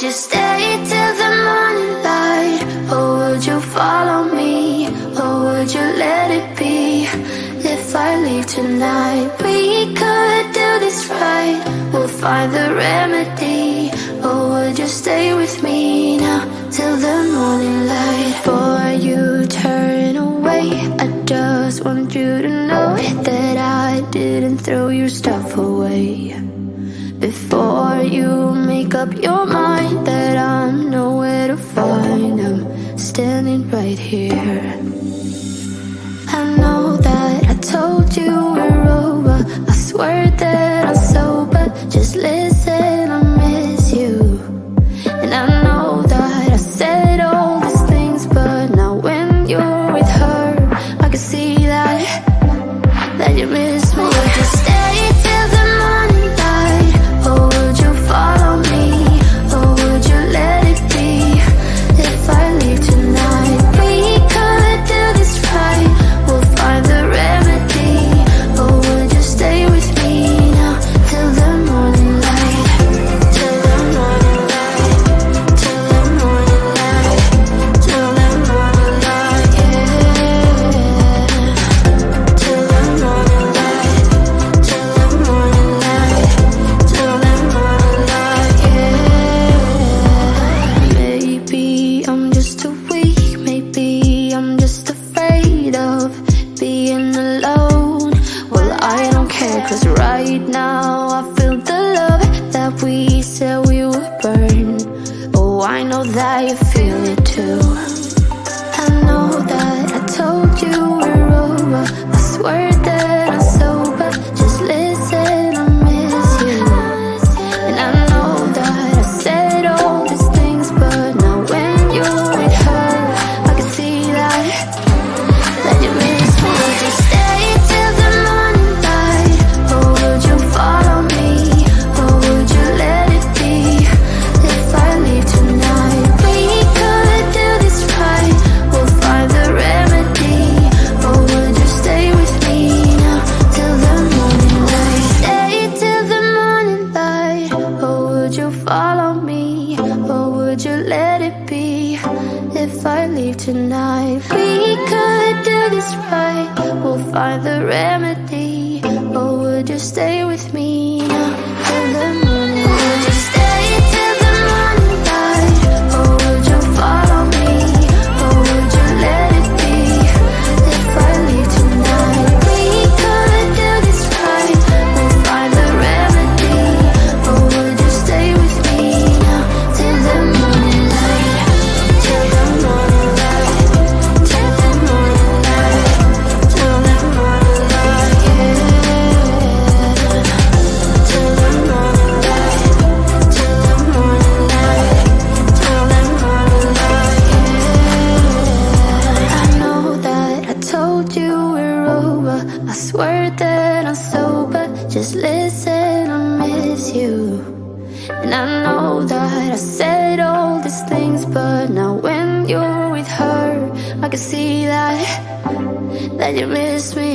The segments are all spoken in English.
would you stay till the morning light? Or would you follow me? Or would you let it be? If I leave tonight, we could do this right. We'll find the remedy. Or would you stay with me now till the morning light? Before you turn away, I just want you to know that I didn't throw your stuff away. Before you make up your mind that I'm nowhere to find, I'm standing right here. I know that I told you we're over. I swear that I'm sober. Just listen, I miss you. And I know that I said all these things, but now when you're with her, I can see that you miss me. Would you stay till the morning light? Or would you follow me? Or would you let it be? If I leave tonight, we could do this right. We'll find the remedy. Or would you stay with me now till the morning light? Till the morning light. Till the morning light. Till the morning light, yeah. Till the morning light. Till the morning light. Till the morning light, yeah. Maybe I'm just too weak. Maybe I'm just afraid of being alone. Well, I don't care, 'cause right now I feel the love that we said we would burn. Oh, I know that you feel it too. I know that I told you we're over. I swear that I'm sober. Just listen, I miss you. And I know that I said all these things, but now when you're with her, I can see that you miss me. Would you stay till the morning light? Or would you follow me? Or would you let it be? If I leave tonight, we could do this right. We'll find the remedy. Or would you stay with me now till the morning light? Stay till the morning light. Or would you follow me? Or would you let it be? If I leave tonight, we could do this right. We'll find the remedy. Or would you stay with me now till the morning light? Would you stay till the morning light? Or would you follow me? Or would you let it be? If I leave tonight, we could do this right. We'll find the remedy. Or would you stay with me now till the morning light? Till the morning light. Till the morning light. Till the morning light, yeah. Till the morning light. Till the morning light. Till the morning light, yeah. I know that I told you we're over. I swear that I'm sober. Just listen, I miss you. And I know that I said all these things, but now when you're with her, I can see that you miss me.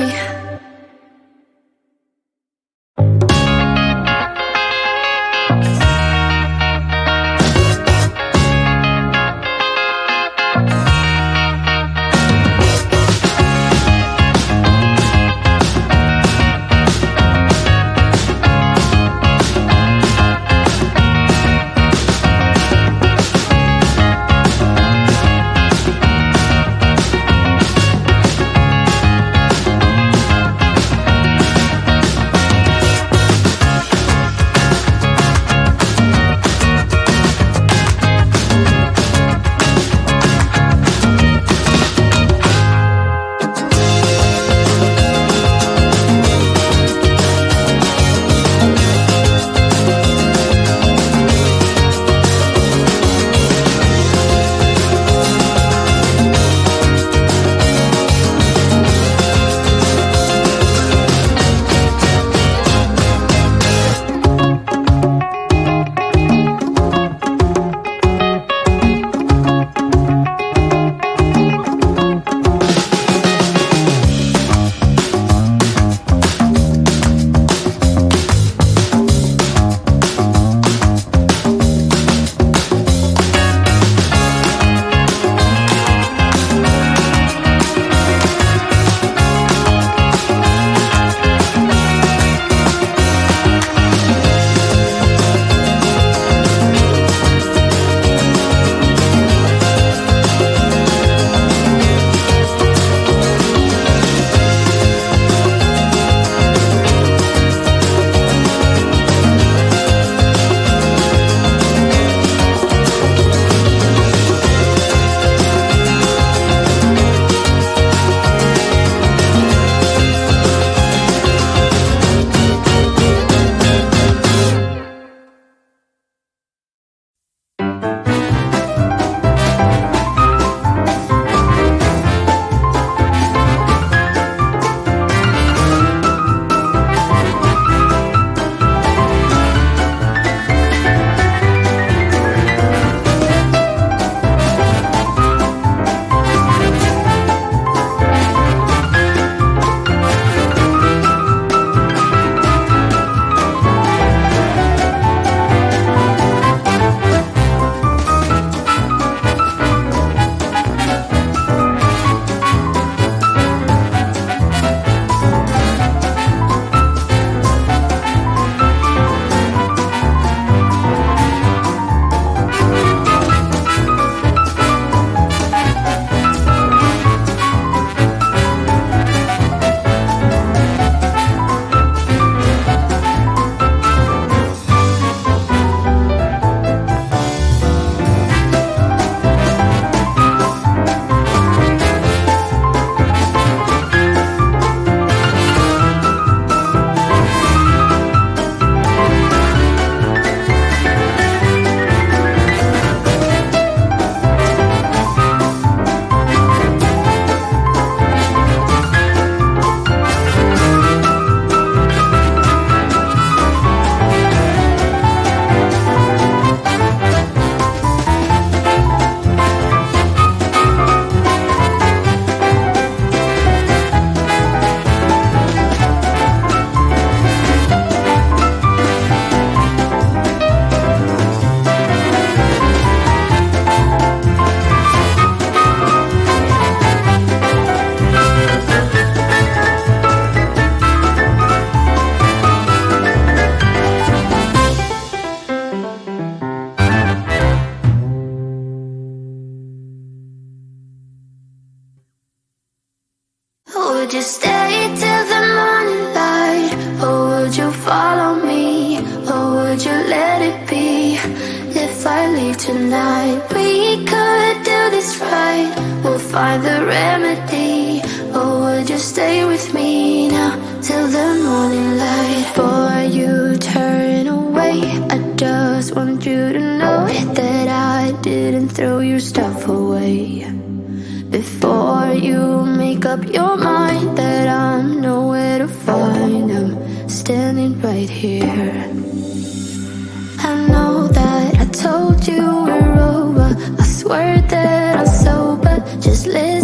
tonight. We could do this right, we'll find the remedy. Or would you stay with me now till the morning light? Before you turn away, I just want you to know that I didn't throw your stuff away. Before you make up your mind that I'm nowhere to find, I'm standing right here. I know that I told you we're over, I swear that I'm sober, just listen.